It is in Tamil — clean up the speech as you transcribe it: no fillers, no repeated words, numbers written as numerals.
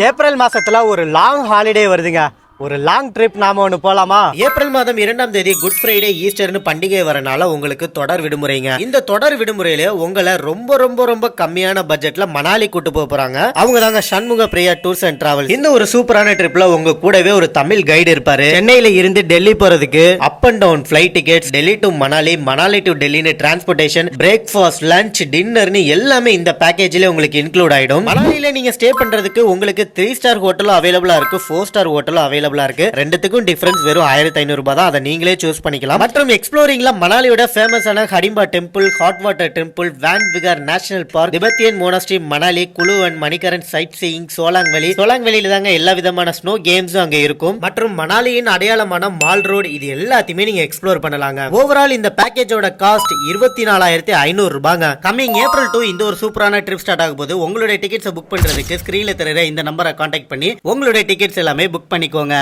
ஏப்ரல் மாசத்துல ஒரு லாங் ஹாலிடே வருதுங்க. ஒரு லாங் ட்ரிப் நாம ஒன்று போலாமா? ஏப்ரல் மாதம் 2ஆம் தேதி குட் ஃப்ரைடே ஈஸ்டர்னு பண்டிகை வரனால உங்களுக்கு தொடர் விடுமுறைங்க. இந்த தொடர் விடுமுறையில உங்களை ரொம்ப ரொம்ப ரொம்ப கம்மியான பட்ஜெட்ல மணாலி கூட்டு போறாங்க. அவங்க தாங்க Shanmuga Priya tours and travels. இந்த ஒரு சூப்பரான ட்ரிப்ல உங்க கூடவே ஒரு தமிழ் கைடு இருப்பாரு. சென்னையில இருந்து டெல்லி போறதுக்கு up and down flight tickets, Delhi to Manali, Manali to டெல்லின்னு டிரான்ஸ்போர்டேஷன், பிரேக்ஃபாஸ்ட், லஞ்ச், டின்னர்னு எல்லாமே இந்த பேக்கேஜ்ல உங்களுக்கு இன்க்ளூட் ஆயிடும். மணாலில நீங்க ஸ்டே பண்றதுக்கு உங்களுக்கு 3 ஸ்டார் ஹோட்டலும் அவைலபிளா இருக்கு, 4 ஸ்டார் ஹோட்டலும் அவைலபிளா இருக்கு. ரெண்டுத்துக்கும் டிஃபரன்ஸ் வெறும் 1500 ரூபாய் தான். அதை நீங்களே சூஸ் பண்ணிக்கலாம். மற்றும் எக்ஸ்ப்ளோரிங்ல மணாலியோட ஃபேமஸான Hadimba temple, hot water temple, Van Vihar national park, Tibetan monastery, Manali, Kullu and Manikaran sightseeing, சோலாங்வெளியில தாங்க எல்லா விதமான ஸ்னோ கேம்ஸும் அங்க இருக்கும். மற்றும் மணாலியின் அடையாளமான மால் ரோடு, இது எல்லாத்தையுமே நீங்க எக்ஸ்ப்ளோர் பண்ணலாங்க. ஓவரால் இந்த பேக்கேஜோட காஸ்ட் 24,500 ரூபாங்க. கம்மிங் ஏப்ரல் 2 இந்த ஒரு சூப்பரான ட்ரிப் ஸ்டார்ட் ஆகும் போது உங்களுடைய டிக்கெட்ஸ் புக் பண்றதுக்கு ஸ்கிரீன்ல தெரியற இந்த நம்பரை கான்டாக்ட் பண்ணி உங்களுடைய டிக்கெட்ஸ் எல்லாமே புக் பண்ணிக்கோங்க.